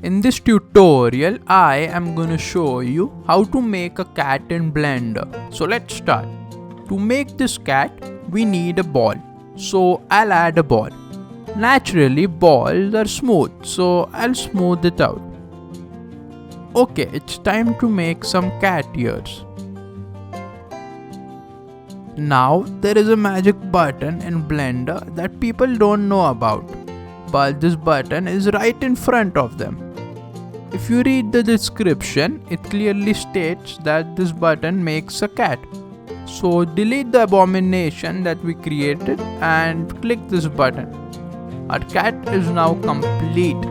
In this tutorial, I am gonna show you how to make a cat in Blender. So let's start. To make this cat, we need a ball. So I'll add a ball. Naturally, balls are smooth, so I'll smooth it out. Okay, it's time to make some cat ears. Now, there is a magic button in Blender that people don't know about, but this button is right in front of them. If you read the description, it clearly states that this button makes a cat. So delete the abomination that we created and click this button. Our cat is now complete.